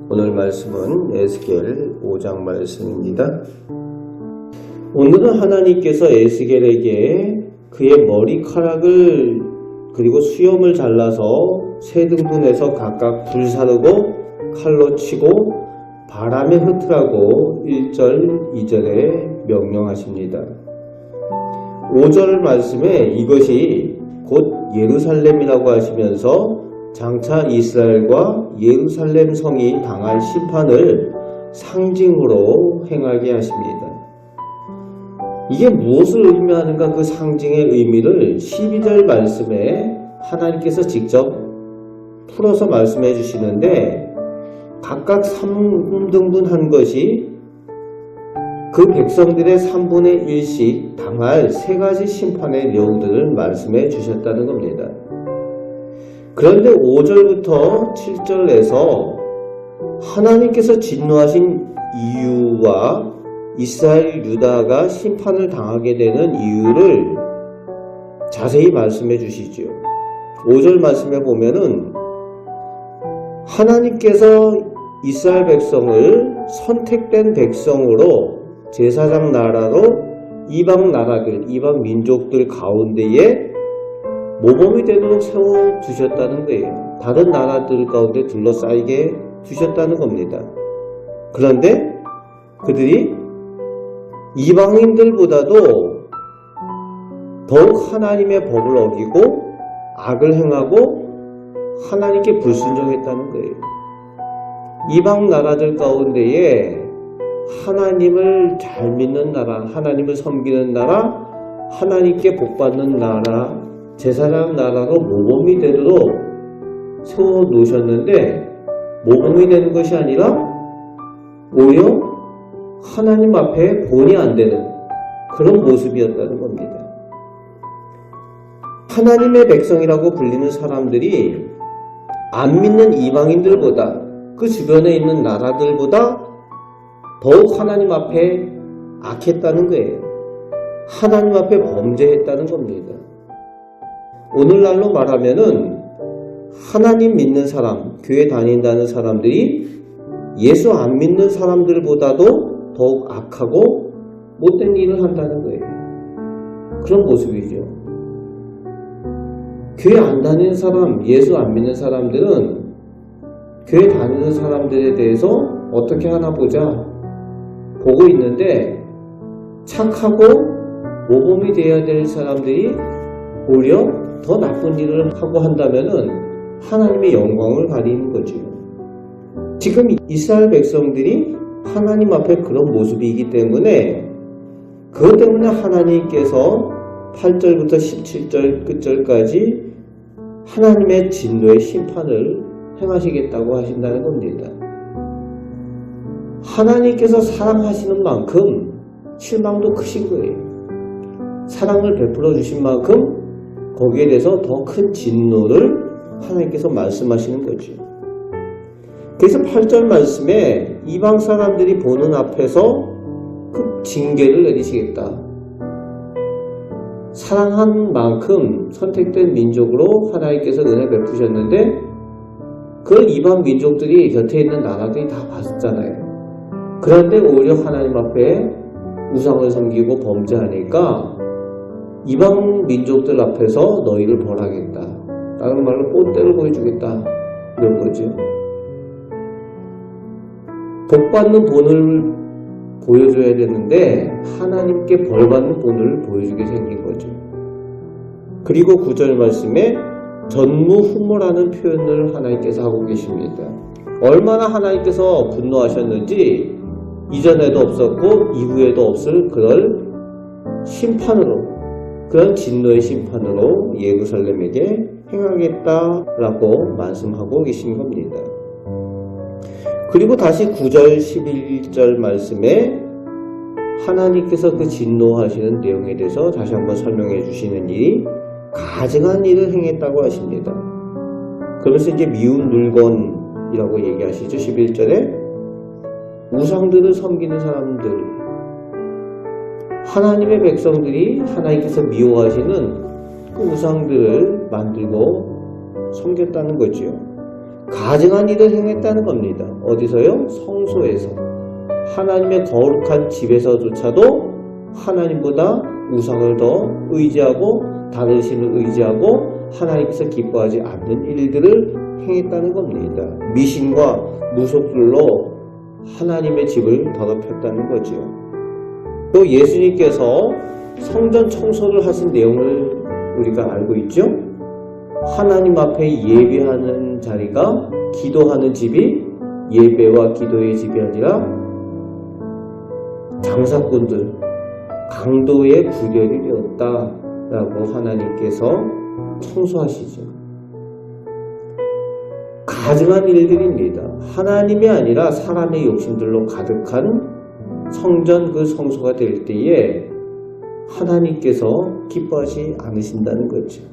오늘 말씀은 에스겔 5장 말씀입니다. 오늘은 하나님께서 에스겔에게 그의 머리카락을 그리고 수염을 잘라서 세 등분해서 각각 불사르고 칼로 치고 바람에 흩으라고 1절, 2절에 명령하십니다. 5절 말씀에 이것이 곧 예루살렘이라고 하시면서 장차 이스라엘과 예루살렘 성이 당할 심판을 상징으로 행하게 하십니다. 이게 무엇을 의미하는가, 그 상징의 의미를 12절 말씀에 하나님께서 직접 풀어서 말씀해 주시는데, 각각 3등분 한 것이 그 백성들의 3분의 1씩 당할 세 가지 심판의 내용들을 말씀해 주셨다는 겁니다. 그런데 5절부터 7절에서 하나님께서 진노하신 이유와 이스라엘 유다가 심판을 당하게 되는 이유를 자세히 말씀해 주시죠. 5절 말씀에 보면은 하나님께서 이스라엘 백성을 선택된 백성으로 제사장 나라로 이방 나라들, 이방 민족들 가운데에 모범이 되도록 세워두셨다는 거예요. 다른 나라들 가운데 둘러싸이게 두셨다는 겁니다. 그런데 그들이 이방인들보다도 더욱 하나님의 법을 어기고 악을 행하고 하나님께 불순종했다는 거예요. 이방 나라들 가운데에 하나님을 잘 믿는 나라, 하나님을 섬기는 나라, 하나님께 복받는 나라, 제사장 나라로 모범이 되도록 세워놓으셨는데, 모범이 되는 것이 아니라 오히려 하나님 앞에 본이 안 되는 그런 모습이었다는 겁니다. 하나님의 백성이라고 불리는 사람들이 안 믿는 이방인들보다, 그 주변에 있는 나라들보다 더욱 하나님 앞에 악했다는 거예요. 하나님 앞에 범죄했다는 겁니다. 오늘날로 말하면은 하나님 믿는 사람, 교회 다닌다는 사람들이 예수 안 믿는 사람들보다도 더욱 악하고 못된 일을 한다는 거예요. 그런 모습이죠. 교회 안 다니는 사람, 예수 안 믿는 사람들은 교회 다니는 사람들에 대해서 어떻게 하나 보자 보고 있는데, 착하고 모범이 되어야 될 사람들이 오히려 더 나쁜 일을 하고 한다면은 하나님의 영광을 가리는 거죠. 지금 이스라엘 백성들이 하나님 앞에 그런 모습이기 때문에, 그것 때문에 하나님께서 8절부터 17절 끝절까지 하나님의 진노의 심판을 행하시겠다고 하신다는 겁니다. 하나님께서 사랑하시는 만큼 실망도 크신 거예요. 사랑을 베풀어 주신 만큼 거기에 대해서 더 큰 진노를 하나님께서 말씀하시는 거죠. 그래서 8절 말씀에 이방 사람들이 보는 앞에서 그 징계를 내리시겠다. 사랑한 만큼 선택된 민족으로 하나님께서 은혜 베푸셨는데, 그 이방 민족들이 곁에 있는 나라들이 다 봤잖아요. 그런데 오히려 하나님 앞에 우상을 섬기고 범죄하니까 이방 민족들 앞에서 너희를 벌하겠다. 다른 말로 꼰대를 보여주겠다. 이런 거죠. 복받는 본을 보여줘야 되는데 하나님께 벌받는 본을 보여주게 생긴 거죠. 그리고 9절 말씀에 전무후무라는 표현을 하나님께서 하고 계십니다. 얼마나 하나님께서 분노하셨는지 이전에도 없었고 이후에도 없을 그럴 심판으로, 그런 진노의 심판으로 예루살렘에게 행하겠다라고 말씀하고 계신 겁니다. 그리고 다시 9절 11절 말씀에 하나님께서 그 진노하시는 내용에 대해서 다시 한번 설명해 주시는 일이 가증한 일을 행했다고 하십니다. 그러면서 이제 미운 물건이라고 얘기하시죠. 11절에 우상들을 섬기는 사람들, 하나님의 백성들이 하나님께서 미워하시는 그 우상들을 만들고 섬겼다는 거지요. 가증한 일을 행했다는 겁니다. 어디서요? 성소에서. 하나님의 거룩한 집에서조차도 하나님보다 우상을 더 의지하고 다른 신을 의지하고 하나님께서 기뻐하지 않는 일들을 행했다는 겁니다. 미신과 무속들로 하나님의 집을 더럽혔다는 거지요. 또 예수님께서 성전 청소를 하신 내용을 우리가 알고 있죠? 하나님 앞에 예배하는 자리가 기도하는 집이 예배와 기도의 집이 아니라 장사꾼들, 강도의 구별이 되었다라고 하나님께서 청소하시죠. 가증한 일들입니다. 하나님이 아니라 사람의 욕심들로 가득한 성전 그 성소가 될 때에 하나님께서 기뻐하지 않으신다는 거죠.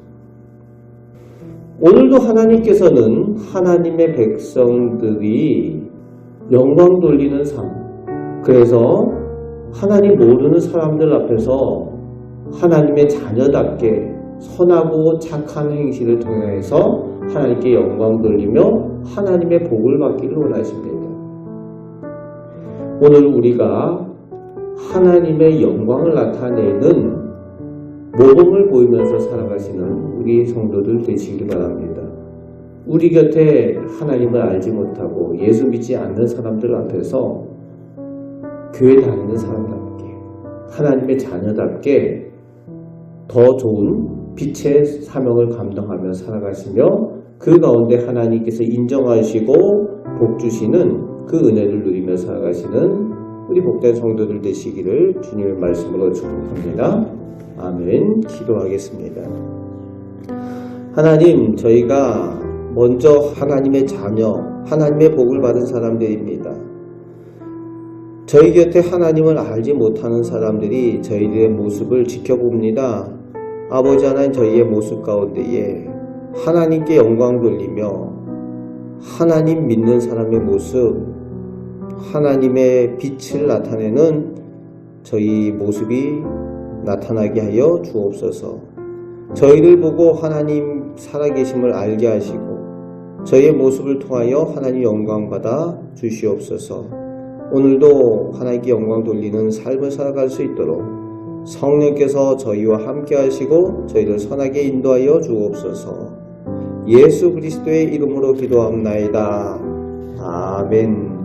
오늘도 하나님께서는 하나님의 백성들이 영광 돌리는 삶, 그래서 하나님 모르는 사람들 앞에서 하나님의 자녀답게 선하고 착한 행실을 통해서 하나님께 영광 돌리며 하나님의 복을 받기를 원하십니다. 오늘 우리가 하나님의 영광을 나타내는 모범을 보이면서 살아가시는 우리 성도들 되시길 바랍니다. 우리 곁에 하나님을 알지 못하고 예수 믿지 않는 사람들 앞에서 교회 다니는 사람답게 하나님의 자녀답게 더 좋은 빛의 사명을 감당하며 살아가시며 그 가운데 하나님께서 인정하시고 복 주시는 그 은혜를 누리며 살아가시는 우리 복된 성도들 되시기를 주님의 말씀으로 축복합니다. 아멘. 기도하겠습니다. 하나님, 저희가 먼저 하나님의 자녀, 하나님의 복을 받은 사람들입니다. 저희 곁에 하나님을 알지 못하는 사람들이 저희들의 모습을 지켜봅니다. 아버지 하나님, 저희의 모습 가운데에 하나님께 영광 돌리며 하나님 믿는 사람의 모습, 하나님의 빛을 나타내는 저희 모습이 나타나게 하여 주옵소서. 저희를 보고 하나님 살아계심을 알게 하시고 저희의 모습을 통하여 하나님 영광 받아 주시옵소서. 오늘도 하나님께 영광 돌리는 삶을 살아갈 수 있도록 성령께서 저희와 함께 하시고 저희를 선하게 인도하여 주옵소서. 예수 그리스도의 이름으로 기도합나이다. 아멘.